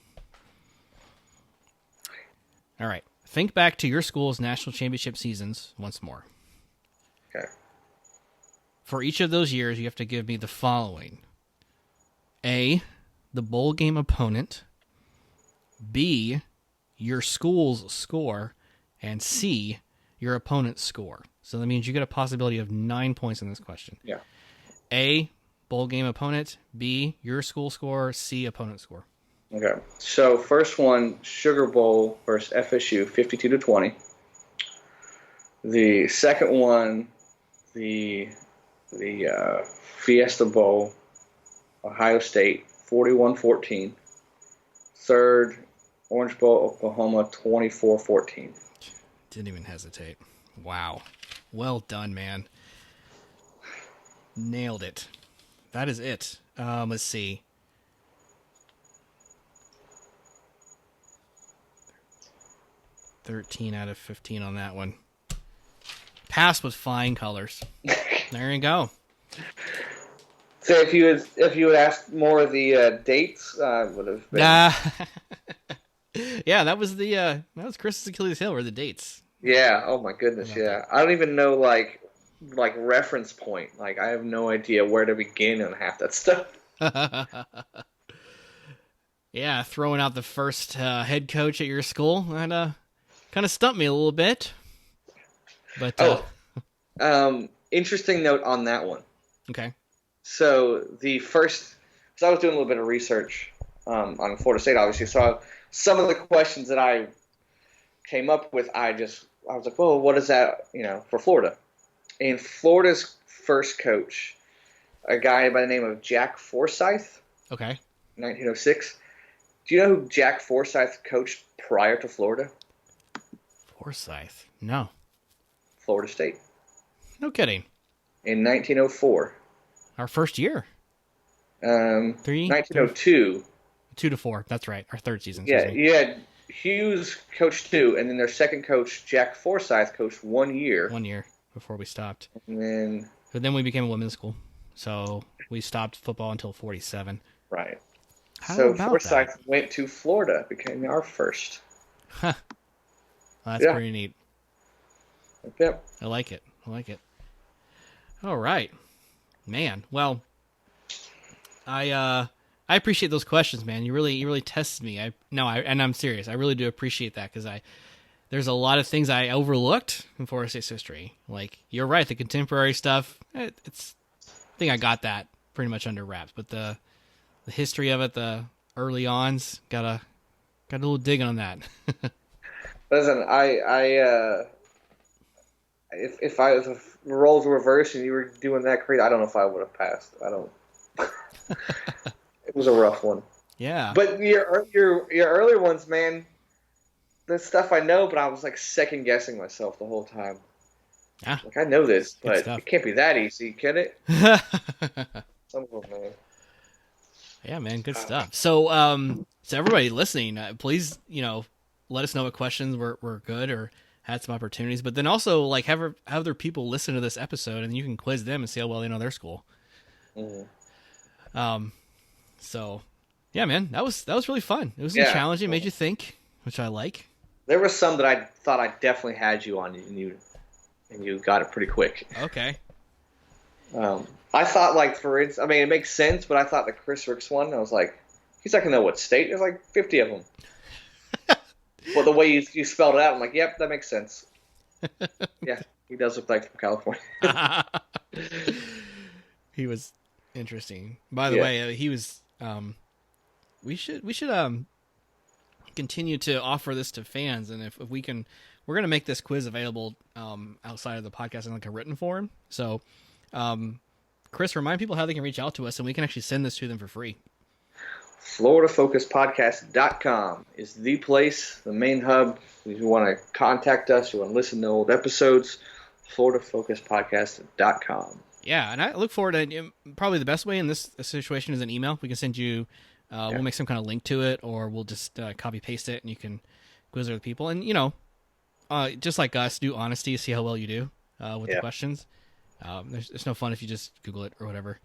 All right. Think back to your school's national championship seasons once more. Okay. For each of those years, you have to give me the following. A, the bowl game opponent. B, your school's score. And C, your opponent's score. So that means you get a possibility of 9 points in this question. Yeah. A, bowl game opponent. B, your school score. C, opponent score. Okay. So first one, Sugar Bowl versus FSU, 52-20. The second one, the Fiesta Bowl, Ohio State, 41-14. Third, Orange Bowl, Oklahoma, 24-14. Didn't even hesitate. Wow. Well done, man. Nailed it. That is it. Let's see. $13 out of 15 on that one. Pass with flying colors. There you go. So if you had asked more of the dates, would have been. Yeah, that was Chris's Achilles heel, were the dates. Yeah. Oh my goodness. Yeah. I don't even know like reference point. Like I have no idea where to begin on half that stuff. Yeah, throwing out the first head coach at your school, that kind of stumped me a little bit. But interesting note on that one. Okay. So because I was doing a little bit of research on Florida State, obviously. So some of the questions that I came up with, I was like, well, what is that, for Florida? And Florida's first coach, a guy by the name of Jack Forsyth. Okay. 1906. Do you know who Jack Forsyth coached prior to Florida? Forsyth? No. Florida State. No kidding. In 1904. Our first year. 1902. 2 to 4. That's right. Our third season. Yeah, you had Hughes coached 2, and then their second coach, Jack Forsyth, coached 1 year. 1 year before we stopped. But then we became a women's school. So we stopped football until 47. Right. How so about Forsyth that? went to Florida, became our first. Huh. Well, that's pretty neat. Yep. I like it. All right. Man. Well, I appreciate those questions, man. You really tested me. And I'm serious. I really do appreciate that because there's a lot of things I overlooked in Florida State's history. Like, you're right, the contemporary stuff, I think I got that pretty much under wraps. But the history of it, the early ons, got a little digging on that. Listen, if the roles were reversed and you were doing that crazy, I don't know if I would have passed. I don't. It was a rough one. Yeah. But your earlier ones, man, the stuff I know, but I was like second guessing myself the whole time. Yeah. Like, I know this, but stuff. it can't be that easy, can it? Some of them, man. Yeah, man, good stuff. So, so everybody listening, please, let us know what questions were good or had some opportunities. But then also, like, have other people listen to this episode, and you can quiz them and see how well they know their school. Mm-hmm. So, yeah, man, that was really fun. It was challenging, made you think, which I like. There were some that I thought I definitely had you on, and you got it pretty quick. Okay. I thought, like, for instance, I mean, it makes sense, but I thought the Chris Ricks one, I was like, he's not going to know what state. There's like 50 of them. Well, the way you spelled it out, I'm like, yep, that makes sense. Yeah, he does look like from California. He was interesting. By the way, he was. We should continue to offer this to fans, and if we can, we're going to make this quiz available outside of the podcast in like a written form. So, Chris, remind people how they can reach out to us, and we can actually send this to them for free. FloridaFocusPodcast.com is the place, the main hub. If you want to contact us, you want to listen to old episodes, FloridaFocusPodcast.com. Yeah, and I look forward to probably the best way in this situation is an email. We can send you, we'll make some kind of link to it, or we'll just copy paste it, and you can quiz other people. And just like us, do honesty, see how well you do with the questions. There's no fun if you just Google it or whatever.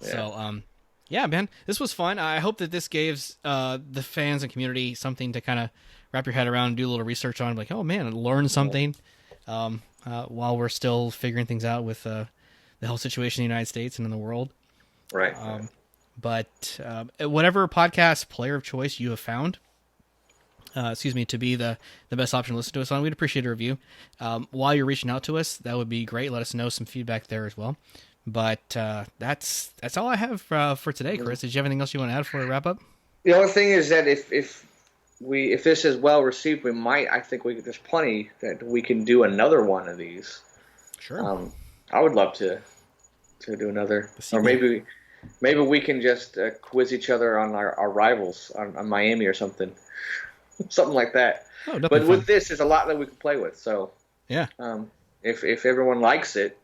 Yeah. So, yeah, man, this was fun. I hope that this gives the fans and community something to kind of wrap your head around and do a little research on. Like, oh man, learn something while we're still figuring things out with the health situation in the United States and in the world. Right. But whatever podcast player of choice you have found, to be the best option to listen to us on, we'd appreciate a review. While you're reaching out to us, that would be great. Let us know some feedback there as well. But that's all I have for today, Chris. Did you have anything else you want to add before we wrap up? The only thing is that if this is well received, there's plenty that we can do another one of these. Sure. I would love to do another, or maybe we can just quiz each other on our rivals on Miami or something. Something like that. Oh, but with this, there's a lot that we can play with. So yeah, if everyone likes it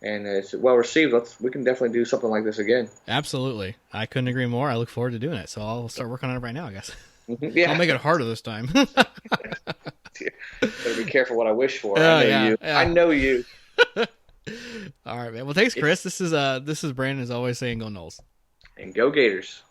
and it's well received, we can definitely do something like this again. Absolutely, I couldn't agree more. I look forward to doing it. So I'll start working on it right now, I guess. Yeah, I'll make it harder this time. Better be careful what I wish for. I know you. All right, man. Well, thanks, Chris. This is Brandon, as always, saying go Noles and go Gators.